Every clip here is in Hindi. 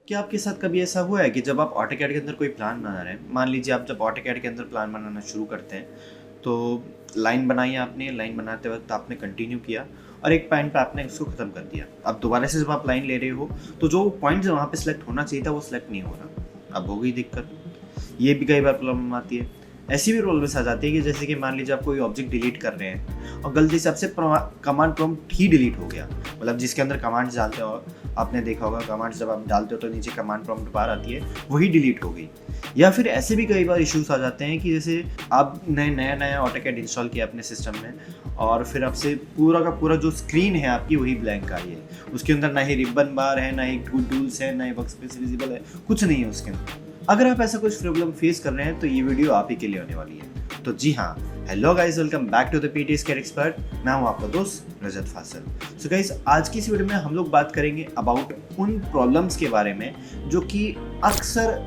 क्या आपके साथ कभी ऐसा हुआ है कि जब आप ऑटोकैड के अंदर कोई प्लान बना रहे हैं, मान लीजिए आप जब ऑटोकैड के अंदर प्लान बनाना शुरू करते हैं तो लाइन बनाई आपने, लाइन बनाते वक्त आपने कंटिन्यू किया और एक पॉइंट पे आपने उसको ख़त्म कर दिया। अब दोबारा से जब आप लाइन ले रहे हो तो जो पॉइंट वहाँ पे सिलेक्ट होना चाहिए था वो सिलेक्ट नहीं हो रहा। अब हो गई दिक्कत। ये भी कई बार प्रॉब्लम आती है। ऐसी भी प्रॉब्लम्स आ जाती है कि जैसे कि मान लीजिए आप कोई ऑब्जेक्ट डिलीट कर रहे हैं और गलती से आपसे कमांड प्रॉम्प्ट ही डिलीट हो गया, मतलब जिसके अंदर कमांड्स डालते हो आपने देखा होगा, कमांड्स जब आप डालते हो तो नीचे कमांड प्रॉम्प्ट बार आती है, वही डिलीट हो गई। या फिर ऐसे भी कई बार इश्यूज आ जाते हैं कि जैसे आप नया ऑटोकैड इंस्टॉल किया अपने सिस्टम में और फिर आपसे पूरा का पूरा जो स्क्रीन है आपकी वही ब्लैंक आई है। उसके अंदर ना ही रिबन बार है, ना ही टूल्स है, ना ही वर्कस्पेस विजिबल है, कुछ नहीं है उसके अंदर। अगर आप ऐसा कुछ प्रॉब्लम फेस कर रहे हैं तो ये वीडियो आप ही के लिए होने वाली है। तो जी हाँ, hello guys, welcome back to the PTS CAD expert. मैं हूँ आपका दोस्त रजत फासल। सो गाइस, आज की इस वीडियो में हम लोग बात करेंगे अबाउट उन प्रॉब्लम्स के बारे में जो कि अक्सर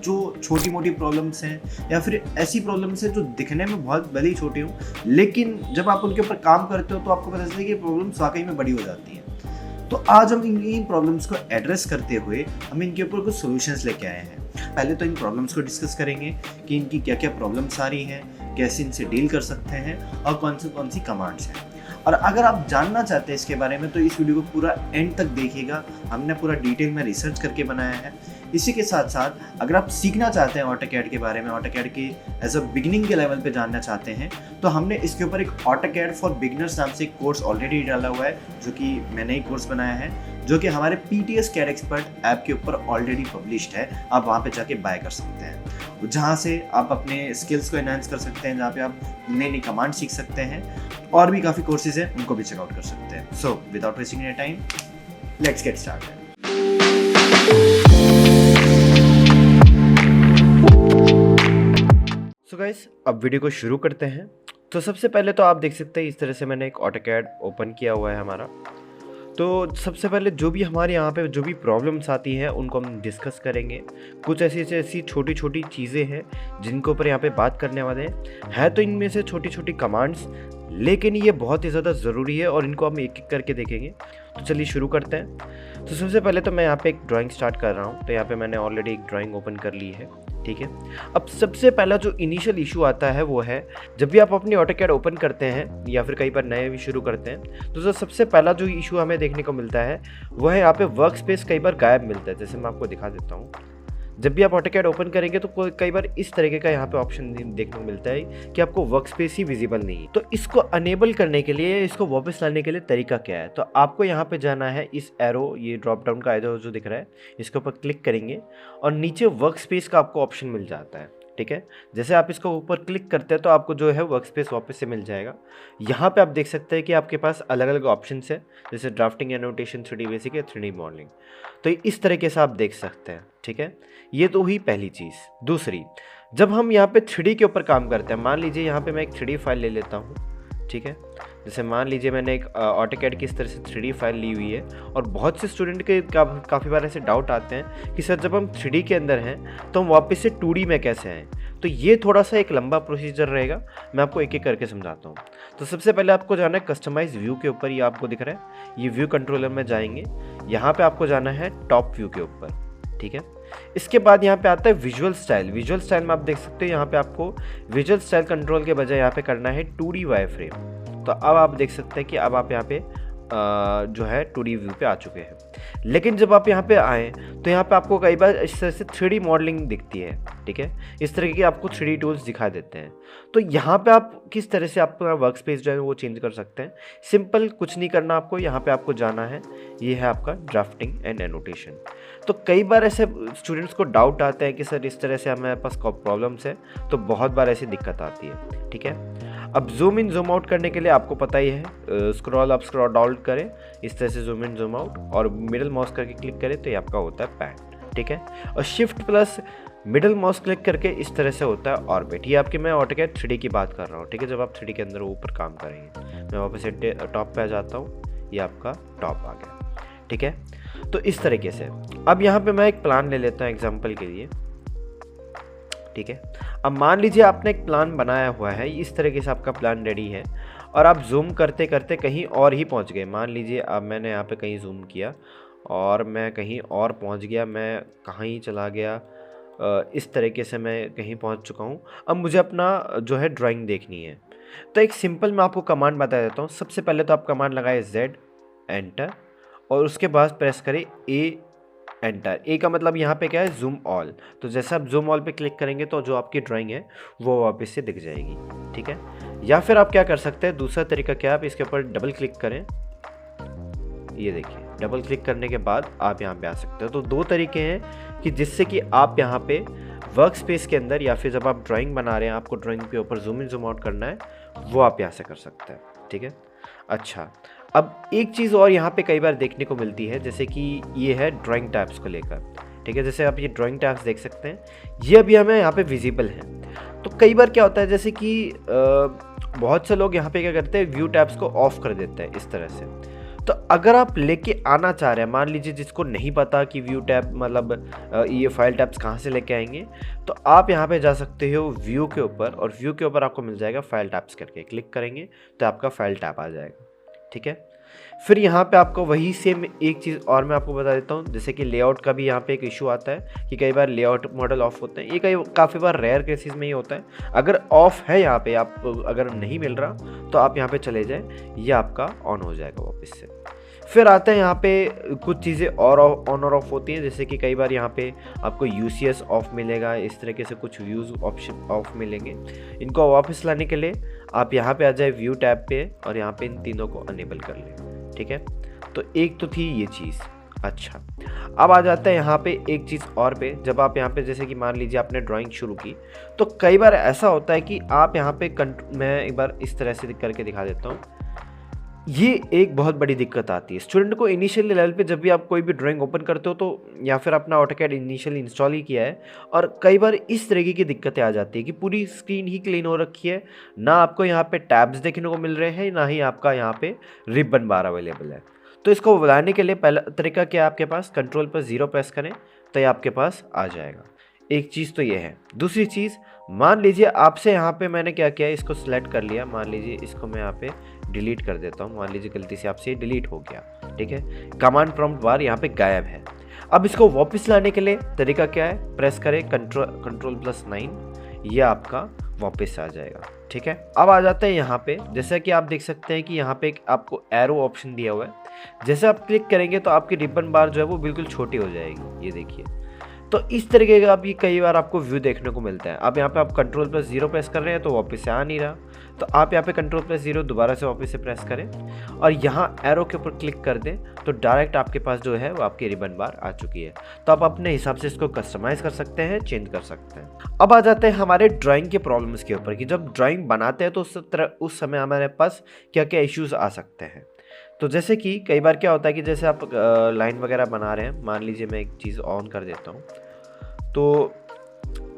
जो छोटी मोटी प्रॉब्लम्स हैं या फिर ऐसी प्रॉब्लम्स हैं जो दिखने में बहुत भले ही छोटी हों, लेकिन जब आप उनके ऊपर काम करते हो तो आपको पता चलता है कि प्रॉब्लम्स वाकई में बड़ी हो जाती हैं। तो आज हम इन प्रॉब्लम्स को एड्रेस करते हुए हम इनके ऊपर कुछ सॉल्यूशंस लेके आए हैं। पहले तो इन प्रॉब्लम्स को डिस्कस करेंगे कि इनकी क्या क्या प्रॉब्लम्स आ रही हैं, कैसे इनसे डील कर सकते हैं और कौन सी कमांड्स हैं। और अगर आप जानना चाहते हैं इसके बारे में तो इस वीडियो को पूरा एंड तक देखिएगा। हमने पूरा डिटेल में रिसर्च करके बनाया है। इसी के साथ साथ अगर आप सीखना चाहते हैं ऑटोकैड के बारे में, ऑटोकैड के एज अ बिगिनिंग के लेवल पे जानना चाहते हैं, तो हमने इसके ऊपर एक ऑटोकैड फॉर बिगिनर्स नाम से एक कोर्स ऑलरेडी डाला हुआ है, जो कि मैंने ही कोर्स बनाया है, जो कि हमारे पीटीएस कैड एक्सपर्ट ऐप के ऊपर ऑलरेडी पब्लिश्ड है। आप वहाँ पे जाके बाय कर सकते हैं, जहाँ से आप अपने स्किल्स को एनहांस कर सकते हैं, जहाँ पे आप नई नई कमांड सीख सकते हैं। और भी काफ़ी कोर्सेज हैं, उनको भी चेकआउट कर सकते हैं। So without wasting any time, let's get started. So guys, अब वीडियो को शुरू करते हैं। तो सबसे पहले तो आप देख सकते हैं इस तरह से मैंने एक ऑटोकैड ओपन किया हुआ है हमारा। तो सबसे पहले जो भी हमारे यहाँ पे जो भी प्रॉब्लम्स आती हैं उनको हम डिस्कस करेंगे। कुछ ऐसी छोटी छोटी चीज़ें हैं जिनके ऊपर यहाँ पे बात करने वाले हैं। तो इनमें से छोटी छोटी कमांड्स, लेकिन ये बहुत ही ज़्यादा ज़रूरी है और इनको हम एक एक करके देखेंगे। तो चलिए शुरू करते हैं। तो सबसे पहले तो मैं यहाँ पे एक ड्राइंग स्टार्ट कर रहा हूँ। तो यहाँ पे मैंने ऑलरेडी एक ड्राइंग ओपन कर ली है, ठीक है। अब सबसे पहला जो इनिशियल इशू आता है वो है जब भी आप अपनी ऑटोकैड ओपन करते हैं या फिर कई बार नए भी शुरू करते हैं, तो जो सबसे पहला जो इशू हमें देखने को मिलता है वो है यहाँ पे वर्क स्पेस कई बार गायब मिलता है। जैसे मैं आपको दिखा देता हूँ। जब भी आप ऑटोकैड ओपन करेंगे तो कई बार इस तरीके का यहाँ पे ऑप्शन देखने को मिलता है कि आपको वर्क स्पेस ही विजिबल नहीं है। तो इसको अनेबल करने के लिए, इसको वापस लाने के लिए तरीका क्या है? तो आपको यहाँ पे जाना है, इस एरो, ये ड्रॉप डाउन का एरो जो दिख रहा है, इसके ऊपर क्लिक करेंगे और नीचे वर्क स्पेस का आपको ऑप्शन मिल जाता है, ठीक है। जैसे आप इसको ऊपर क्लिक करते हैं तो आपको जो है वर्क स्पेस वापस से मिल जाएगा। यहाँ पे आप देख सकते हैं कि आपके पास अलग अलग ऑप्शंस है, जैसे ड्राफ्टिंग, एनोटेशन, 3D बेसिक या 3D मॉडलिंग। तो इस तरीके से आप देख सकते हैं, ठीक है। ये तो हुई पहली चीज़। दूसरी, जब हम यहाँ पे 3D के ऊपर काम करते हैं, मान लीजिए यहाँ पे मैं एक 3D फाइल ले लेता हूँ, ठीक है। जैसे मान लीजिए मैंने एक ऑटोकैड की इस तरह से 3D फाइल ली हुई है और बहुत से स्टूडेंट के काफ़ी बार ऐसे डाउट आते हैं कि सर जब हम 3D के अंदर हैं तो हम वापस से 2D में कैसे आएँ। तो ये थोड़ा सा एक लंबा प्रोसीजर रहेगा, मैं आपको एक एक करके समझाता हूँ। तो सबसे पहले आपको जाना है कस्टमाइज व्यू के ऊपर। ये आपको दिख रहा है, ये व्यू कंट्रोलर में जाएंगे। यहाँ पे आपको जाना है टॉप व्यू के ऊपर, ठीक है। इसके बाद यहाँ पे आता है विजुअल स्टाइल। विजुअल स्टाइल में आप देख सकते हो यहाँ पे आपको विजुअल स्टाइल कंट्रोल के बजाय यहाँ पे करना है 2D वायरफ्रेम। तो अब आप देख सकते हैं कि अब आप यहाँ पे जो है 2D व्यू पे आ चुके हैं। लेकिन जब आप यहाँ पे आएँ तो यहाँ पे आपको कई बार इस तरह से 3D मॉडलिंग दिखती है, ठीक है। इस तरह के आपको 3D टूल्स दिखा देते हैं। तो यहाँ पे आप किस तरह से आपका वर्क स्पेस जो है वो चेंज कर सकते हैं। सिंपल, कुछ नहीं करना आपको, यहाँ पे आपको जाना है, ये है आपका ड्राफ्टिंग एंड एनोटेशन। तो कई बार ऐसे स्टूडेंट्स को डाउट आता है कि सर इस तरह से हमारे पास प्रॉब्लम्स है, तो बहुत बार ऐसी दिक्कत आती है, ठीक है। अब जूम इन जूम आउट करने के लिए आपको पता ही है, स्क्रॉल अप स्क्रॉल डाउन करें, इस तरह से जूम इन जूम आउट और मिडिल माउस करके क्लिक करें तो ये आपका होता है पैन, ठीक है। और shift plus middle mouse click करके इस तरह से होता है ऑर्बिट। ये आपकी मैं ऑटोकैड 3D की बात कर रहा हूँ, ठीक है। जब आप 3D के अंदर ऊपर काम करेंगे, मैं वापस से टॉप पे आ जाता हूँ, ये आपका टॉप आ गया, ठीक है। तो इस तरीके से अब यहाँ पे मैं एक प्लान ले लेता हूँ एग्जाम्पल के लिए, ठीक है। अब मान लीजिए आपने एक प्लान बनाया हुआ है, इस तरीके से आपका प्लान रेडी है और आप जूम करते करते कहीं और ही पहुंच गए। मान लीजिए अब मैंने यहाँ पे कहीं जूम किया और मैं कहीं और पहुंच गया, मैं कहाँ ही चला गया, इस तरीके से मैं कहीं पहुंच चुका हूं। अब मुझे अपना जो है ड्राइंग देखनी है। तो एक सिंपल मैं आपको कमांड बता देता हूं। सबसे पहले तो आप कमांड लगाए Z एंटर, और उसके बाद प्रेस करें A एंटर। ए का मतलब यहाँ पे क्या है, जूम ऑल। तो जैसे आप जूम ऑल पे क्लिक करेंगे तो जो आपकी ड्राइंग है वो वापस से दिख जाएगी, ठीक है। या फिर आप क्या कर सकते हैं, दूसरा तरीका क्या है, आप इसके ऊपर डबल क्लिक करें, ये देखिए डबल क्लिक करने के बाद आप यहाँ पे आ सकते हो। तो दो तरीके हैं कि जिससे कि आप यहाँ पे वर्क स्पेस के अंदर, या फिर जब आप ड्राइंग बना रहे हैं, आपको ड्राइंग के ऊपर जूम इन जूम आउट करना है, वो आप यहाँ से कर सकते हैं, ठीक है। अच्छा, अब एक चीज़ और यहाँ पे कई बार देखने को मिलती है, जैसे कि ये है ड्राइंग टैब्स को लेकर, ठीक है। जैसे आप ये ड्राइंग टैब्स देख सकते हैं, ये अभी हमें यहाँ पे विजिबल है। तो कई बार क्या होता है, जैसे कि बहुत से लोग यहाँ पे क्या करते हैं, व्यू टैब्स को ऑफ कर देते हैं इस तरह से। तो अगर आप लेके आना चाह रहे हैं, मान लीजिए जिसको नहीं पता कि व्यू टैब मतलब ये फाइल टैब्स कहाँ से लेके आएंगे, तो आप यहाँ पे जा सकते हो व्यू के ऊपर, और व्यू के ऊपर आपको मिल जाएगा फाइल टैब्स करके, क्लिक करेंगे तो आपका फाइल टैब आ जाएगा, ठीक है। फिर यहाँ पे आपको वही सेम एक चीज़ और मैं आपको बता देता हूँ, जैसे कि लेआउट का भी यहाँ पे एक इशू आता है कि कई बार लेआउट मॉडल ऑफ होते हैं। ये काफ़ी बार रेयर केसेस में ही होता है। अगर ऑफ है यहाँ पे, आप अगर नहीं मिल रहा तो आप यहाँ पे चले जाएं, ये आपका ऑन हो जाएगा वापस से। फिर आते हैं यहाँ पे कुछ चीज़ें और ऑन और ऑफ होती हैं, जैसे कि कई बार यहाँ पे आपको UCS ऑफ मिलेगा, इस तरीके से कुछ व्यूज़ ऑप्शन ऑफ मिलेंगे। इनको वापस लाने के लिए आप यहाँ पे आ जाए व्यू टैब पे, और यहाँ पे इन तीनों को अनेबल कर लें, ठीक है। तो एक तो थी ये चीज़। अच्छा, अब आ जाता है यहाँ पे एक चीज़ और पे। जब आप यहाँ पे जैसे कि मान लीजिए आपने ड्राइंग शुरू की, तो कई बार ऐसा होता है कि आप यहाँ पे मैं एक बार इस तरह से करके दिखा देता हूँ। ये एक बहुत बड़ी दिक्कत आती है स्टूडेंट को इनिशियल लेवल पे। जब भी आप कोई भी ड्राइंग ओपन करते हो तो, या फिर अपना ऑटोकैड इनिशियली इंस्टॉल ही किया है, और कई बार इस तरीके की दिक्कतें आ जाती है कि पूरी स्क्रीन ही क्लीन हो रखी है, ना आपको यहाँ पे टैब्स देखने को मिल रहे हैं, ना ही आपका यहाँ पे रिबन बार अवेलेबल है। तो इसको बुलाने के लिए पहला तरीका क्या है, आपके पास कंट्रोल पर 0 प्रेस करें तो ये आपके पास आ जाएगा। एक चीज़ तो ये है। दूसरी चीज़, मान लीजिए आपसे यहाँ पे मैंने क्या किया, इसको सिलेक्ट कर लिया, मान लीजिए इसको मैं यहाँ पे डिलीट कर देता हूँ, मान लीजिए गलती से आपसे डिलीट हो गया, ठीक है। कमांड प्रॉम्प्ट बार यहाँ पे गायब है। अब इसको वापस लाने के लिए तरीका क्या है, प्रेस करें कंट्रोल+9, ये आपका वापस आ जाएगा, ठीक है। अब आ जाते हैं यहाँ पे, जैसा कि आप देख सकते हैं कि यहाँ पे एक आपको एरो ऑप्शन दिया हुआ है। जैसे आप क्लिक करेंगे तो आपकी रिबन बार जो है वो बिल्कुल छोटी हो जाएगी, ये देखिए। तो इस तरीके का भी कई बार आपको व्यू देखने को मिलता है। अब यहाँ पे आप कंट्रोल+0 प्रेस कर रहे हैं तो वापस से आ नहीं रहा, तो आप यहाँ पे कंट्रोल+0 दोबारा से वापस से प्रेस करें, और यहाँ एरो के ऊपर क्लिक कर दें तो डायरेक्ट आपके पास जो है वो आपकी रिबन बार आ चुकी है। तो आप अपने हिसाब से इसको कस्टमाइज़ कर सकते हैं, चेंज कर सकते हैं। अब आ जाते हैं हमारे ड्राइंग के प्रॉब्लम्स के ऊपर कि जब ड्राइंग बनाते हैं तो उस समय हमारे पास क्या क्या इश्यूज़ आ सकते हैं। तो जैसे कि कई बार क्या होता है कि जैसे आप लाइन वगैरह बना रहे हैं, मान लीजिए मैं एक चीज़ ऑन कर देता हूँ, तो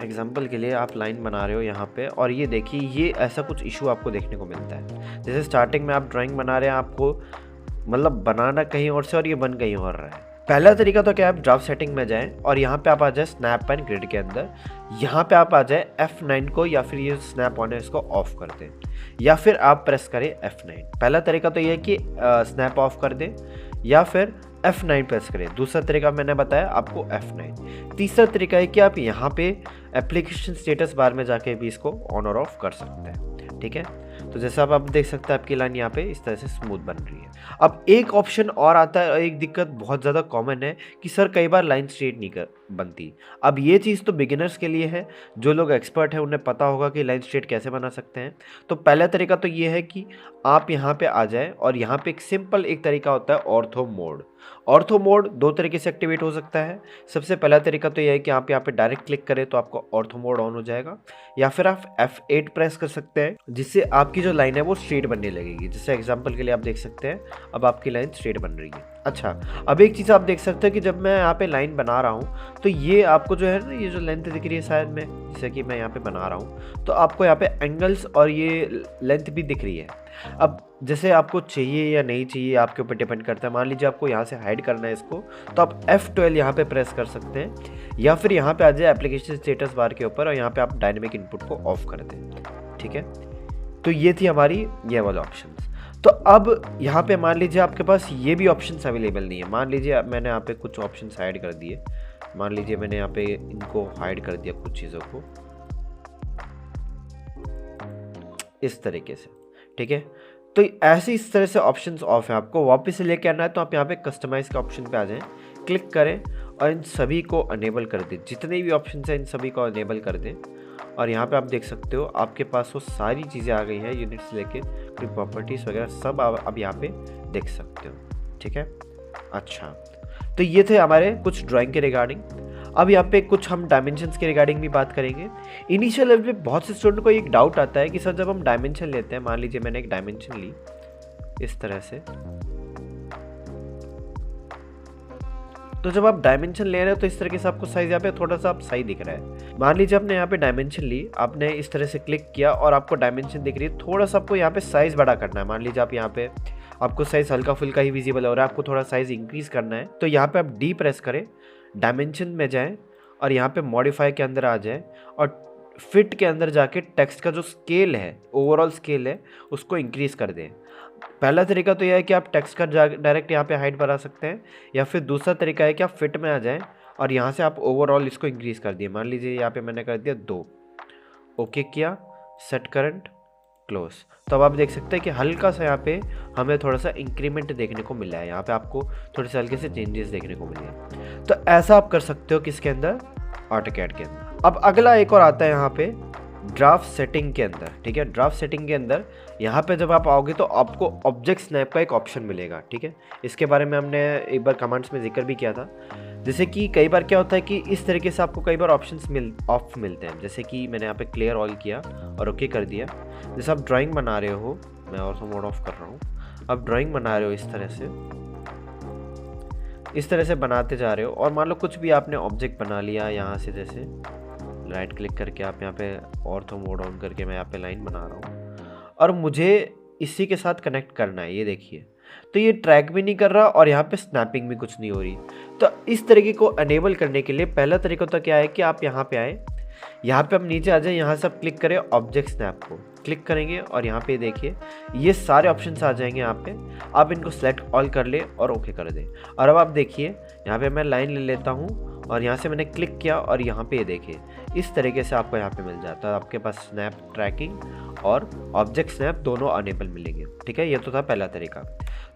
एग्जाम्पल के लिए आप लाइन बना रहे हो यहाँ पे, और ये देखिए ये ऐसा कुछ इशू आपको देखने को मिलता है। जैसे स्टार्टिंग में आप ड्राइंग बना रहे हैं, आपको मतलब बनाना कहीं और से और ये बन कहीं और रहा है। पहला तरीका तो क्या है, आप ड्राफ्ट सेटिंग में जाएं और यहाँ पे आप आ जाए स्नैप एंड ग्रिड के अंदर, यहाँ पे आप आ जाए F9 को, या फिर ये स्नैप ऑन है इसको ऑफ कर दें, या फिर आप प्रेस करें F9। पहला तरीका तो ये है कि स्नैप ऑफ कर दें, या फिर F9 प्रेस करें। दूसरा तरीका मैंने बताया आपको F9। तीसरा तरीका है कि आप यहाँ पे एप्लीकेशन स्टेटस बार में जाके भी इसको ऑन और ऑफ कर सकते हैं, ठीक है। तो जैसा आप देख सकते हैं आपकी लाइन यहाँ पे इस तरह से स्मूथ बन रही है। अब एक ऑप्शन और आता है, एक दिक्कत बहुत ज़्यादा कॉमन है कि सर कई बार लाइन स्ट्रेट नहीं बनती। अब ये चीज़ तो बिगिनर्स के लिए है, जो लोग एक्सपर्ट हैं उन्हें पता होगा कि लाइन स्ट्रेट कैसे बना सकते हैं। तो पहला तरीका तो ये है कि आप यहाँ पे आ जाएं, और यहाँ पे एक सिंपल एक तरीका होता है ऑर्थो मोड। ऑर्थो मोड दो तरीके से एक्टिवेट हो सकता है। सबसे पहला तरीका तो यह है कि आप यहाँ पे डायरेक्ट क्लिक करें तो आपको ऑर्थो मोड ऑन हो जाएगा, या फिर आप F8 प्रेस कर सकते हैं, जिससे आपकी जो लाइन है वो स्ट्रेट बनने लगेगी। जैसे एग्जांपल के लिए आप देख सकते हैं अब आपकी लाइन स्ट्रेट बन रही है। अच्छा, अब एक चीज़ आप देख सकते हैं कि जब मैं यहाँ पे लाइन बना रहा हूँ तो ये आपको जो है ना, ये जो लेंथ दिख रही है शायद में, जैसे कि मैं यहाँ पे बना रहा हूँ तो आपको यहाँ पे एंगल्स और ये लेंथ भी दिख रही है। अब जैसे आपको चाहिए या नहीं चाहिए आपके ऊपर डिपेंड करता है। मान लीजिए आपको यहाँ से हाइड करना है इसको, तो आप F12 यहाँ पे प्रेस कर सकते हैं, या फिर यहाँ पे आ जाए एप्लीकेशन स्टेटस बार के ऊपर और यहाँ पे आप डायनेमिक इनपुट को ऑफ कर दें, ठीक है। तो ये थी हमारी ये वाला ऑप्शंस। तो अब यहाँ पे मान लीजिए आपके पास ये भी ऑप्शंस अवेलेबल नहीं है। मान लीजिए मैंने यहाँ पे कुछ ऑप्शंस हाइड कर दिए, मान लीजिए मैंने यहाँ पे इनको हाइड कर दिया कुछ चीज़ों को इस तरीके से, ठीक है। तो ऐसे इस तरह से ऑप्शंस ऑफ है। आपको वापस से लेके आना है तो आप यहाँ पे कस्टमाइज के ऑप्शन पे आ जाएं, क्लिक करें और इन सभी को अनेबल कर दें। जितने भी ऑप्शन हैं इन सभी को अनेबल कर दें और यहाँ पे आप देख सकते हो आपके पास वो सारी चीज़ें आ गई हैं, यूनिट से लेके कोई प्रॉपर्टीज़ वगैरह सब आप यहाँ पे देख सकते हो, ठीक है। अच्छा, तो ये थे हमारे कुछ ड्राइंग के रिगार्डिंग। अब यहाँ पे कुछ हम डायमेंशंस के रिगार्डिंग भी बात करेंगे। इनिशियल लेवल पे बहुत से स्टूडेंट को एक डाउट आता है कि सर जब हम डायमेंशन लेते हैं, मान लीजिए मैंने एक डायमेंशन ली इस तरह से, तो जब आप डायमेंशन ले रहे हो तो इस तरीके से आपको साइज यहाँ पे थोड़ा सा आप सही दिख रहा है। मान लीजिए आपने यहाँ पे डायमेंशन ली, आपने इस तरह से क्लिक किया और आपको डायमेंशन दिख रही है, थोड़ा सा आपको यहाँ पे साइज बड़ा करना है। मान लीजिए आप यहाँ पे आपको साइज हल्का फुल्का ही विजिबल हो रहा है, आपको थोड़ा साइज इंक्रीज करना है, तो यहाँ पे आप डी प्रेस करें, डायमेंशन में जाएं और यहाँ पे मॉडिफाई के अंदर आ जाएं और फिट के अंदर जाके टेक्स्ट का जो स्केल है, ओवरऑल स्केल है, उसको इंक्रीज कर दें। पहला तरीका तो यह है कि आप टेक्स्ट का डायरेक्ट यहाँ पे हाइट बढ़ा सकते हैं, या फिर दूसरा तरीका है कि आप फिट में आ जाएं और यहाँ से आप ओवरऑल इसको इंक्रीज कर दिए। मान लीजिए यहाँ पे मैंने कर दिया 2, ओके किया, सेट करंट, क्लोज। तो अब आप देख सकते हैं कि हल्का सा यहाँ पे हमें थोड़ा सा इंक्रीमेंट देखने को मिला है, यहाँ पे आपको थोड़े से हल्के से चेंजेस देखने को मिले हैं। तो ऐसा आप कर सकते हो किसके अंदर, ऑटोकैड के अंदर। अब अगला एक और आता है यहाँ पे ड्राफ्ट सेटिंग के अंदर, ठीक है। ड्राफ्ट सेटिंग के अंदर यहाँ पे जब आप आओगे तो आपको ऑब्जेक्ट स्नैप का एक ऑप्शन मिलेगा, ठीक है। इसके बारे में हमने एक बार कमेंट्स में जिक्र भी किया था। जैसे कि कई बार क्या होता है कि इस तरीके से आपको कई बार ऑप्शंस ऑफ मिलते हैं। जैसे कि मैंने यहाँ पे क्लियर ऑल किया और ओके कर दिया। जैसे आप ड्राइंग बना रहे हो, मैं और तो मोड ऑफ कर रहा हूँ, आप ड्राइंग बना रहे हो इस तरह से बनाते जा रहे हो और मान लो कुछ भी आपने ऑब्जेक्ट बना लिया यहाँ से, जैसे राइट क्लिक करके आप यहाँ पे ऑर्थो मोड ऑन करके मैं यहाँ पे लाइन बना रहा हूँ और मुझे इसी के साथ कनेक्ट करना है। ये देखिए, तो ये ट्रैक भी नहीं कर रहा और यहाँ पे स्नैपिंग भी कुछ नहीं हो रही। तो इस तरीके को अनेबल करने के लिए पहला तरीका तो क्या है कि आप यहाँ पे आए, यहाँ पे आप नीचे आ जाए, यहाँ से आप क्लिक करें ऑब्जेक्ट स्नैप को, क्लिक करेंगे और यहाँ पे देखिए ये सारे ऑप्शंस आ जाएंगे। यहाँ पे आप इनको सेलेक्ट ऑल कर ले और ओके कर दें। और अब आप देखिए यहाँ पे मैं लाइन ले लेता हूँ और यहाँ से मैंने क्लिक किया और यहाँ पे ये देखिए इस तरीके से आपको यहाँ पे मिल जाता है। आपके पास स्नैप ट्रैकिंग और ऑब्जेक्ट स्नैप दोनों अनेबल मिलेंगे, ठीक है। ये तो था पहला तरीका।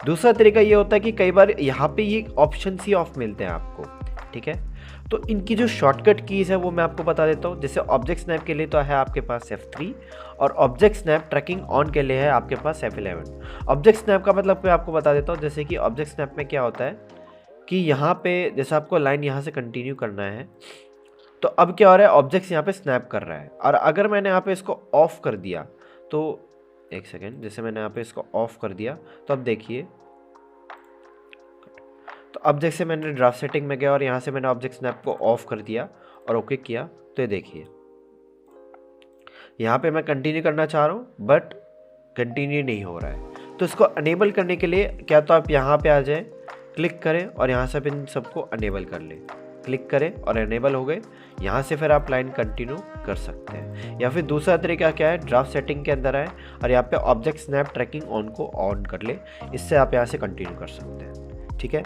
दूसरा तरीका ये होता है कि कई बार यहाँ पे ये ऑप्शन ही ऑफ मिलते हैं आपको, ठीक है। तो इनकी जो शॉर्टकट कीज़ है वो मैं आपको बता देता हूँ। जैसे ऑब्जेक्ट स्नैप के लिए तो है आपके पास F3 और ऑब्जेक्ट स्नैप ट्रैकिंग ऑन के लिए है आपके पास F11। ऑब्जेक्ट स्नैप का मतलब मैं आपको बता देता हूँ। जैसे कि ऑब्जेक्ट स्नैप में क्या होता है कि यहाँ पे जैसे आपको लाइन यहाँ से कंटिन्यू करना है, तो अब क्या हो रहा है, ऑब्जेक्ट्स यहाँ पे स्नैप कर रहा है। और अगर मैंने यहाँ पे इसको ऑफ कर दिया तो एक सेकेंड, जैसे मैंने यहाँ पे इसको ऑफ कर दिया तो अब देखिए, तो अब जैसे मैंने ड्राफ्ट सेटिंग में गया और यहाँ से मैंने ऑब्जेक्ट स्नैप को ऑफ कर दिया और ओके किया, तो ये देखिए यहाँ पे मैं कंटिन्यू करना चाह रहा हूँ बट कंटिन्यू नहीं हो रहा है। तो इसको अनेबल करने के लिए क्या तो आप यहाँ पे आ जाएं, क्लिक करें और यहाँ से इन सबको अनेबल कर लें, क्लिक करें और अनेबल हो गए। यहाँ से फिर आप लाइन कंटिन्यू कर सकते हैं। या फिर दूसरा तरीका क्या है, ड्राफ्ट सेटिंग के अंदर आए और यहाँ पे ऑब्जेक्ट स्नैप ट्रैकिंग ऑन को ऑन कर ले, इससे आप यहाँ से कंटिन्यू कर सकते हैं, ठीक है।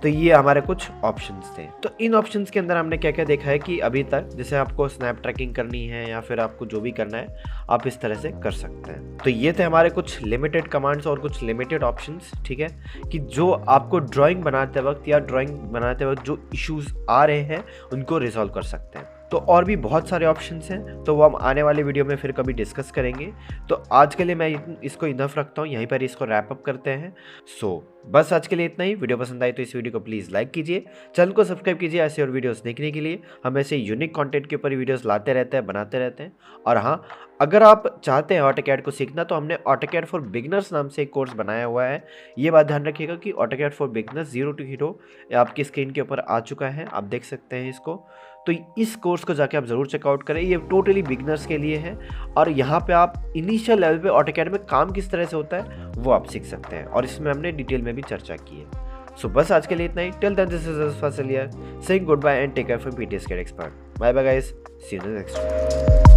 तो ये हमारे कुछ ऑप्शंस थे। तो इन ऑप्शंस के अंदर हमने क्या क्या देखा है कि अभी तक जैसे आपको स्नैप ट्रैकिंग करनी है या फिर आपको जो भी करना है आप इस तरह से कर सकते हैं। तो ये थे हमारे कुछ लिमिटेड कमांड्स और कुछ लिमिटेड ऑप्शंस, ठीक है, कि जो आपको ड्राइंग बनाते वक्त या ड्राइंग बनाते वक्त जो इश्यूज आ रहे हैं उनको रिजॉल्व कर सकते हैं। तो और भी बहुत सारे ऑप्शंस हैं, तो वो हम आने वाले वीडियो में फिर कभी डिस्कस करेंगे। तो आज के लिए मैं इसको इनफ रखता हूँ, यहीं पर इसको रैप अप करते हैं। बस आज के लिए इतना ही। वीडियो पसंद आई तो इस वीडियो को प्लीज़ लाइक कीजिए, चैनल को सब्सक्राइब कीजिए ऐसे और वीडियोस देखने के लिए। हम ऐसे यूनिक कंटेंट के ऊपर वीडियोस लाते रहते हैं, बनाते रहते हैं। और हाँ, अगर आप चाहते हैं ऑटोकैड को सीखना तो हमने ऑटोकैड फॉर बिगनर्स नाम से एक कोर्स बनाया हुआ है। ये बात ध्यान रखिएगा कि AutoCAD for beginners 0 to hero आपकी स्क्रीन के ऊपर आ चुका है, आप देख सकते हैं इसको। तो इस कोर्स को जाके आप ज़रूर चेकआउट करें, ये टोटली बिगनर्स के लिए है। और यहाँ पे आप इनिशियल लेवल पे ऑटोकैड में काम किस तरह से होता है वो आप सीख सकते हैं, और इसमें हमने डिटेल में भी चर्चा की है। बस आज के लिए इतना ही। Till then this is Faisal here saying goodbye and take care from PTS Kid Expert। Bye bye guys, see you next.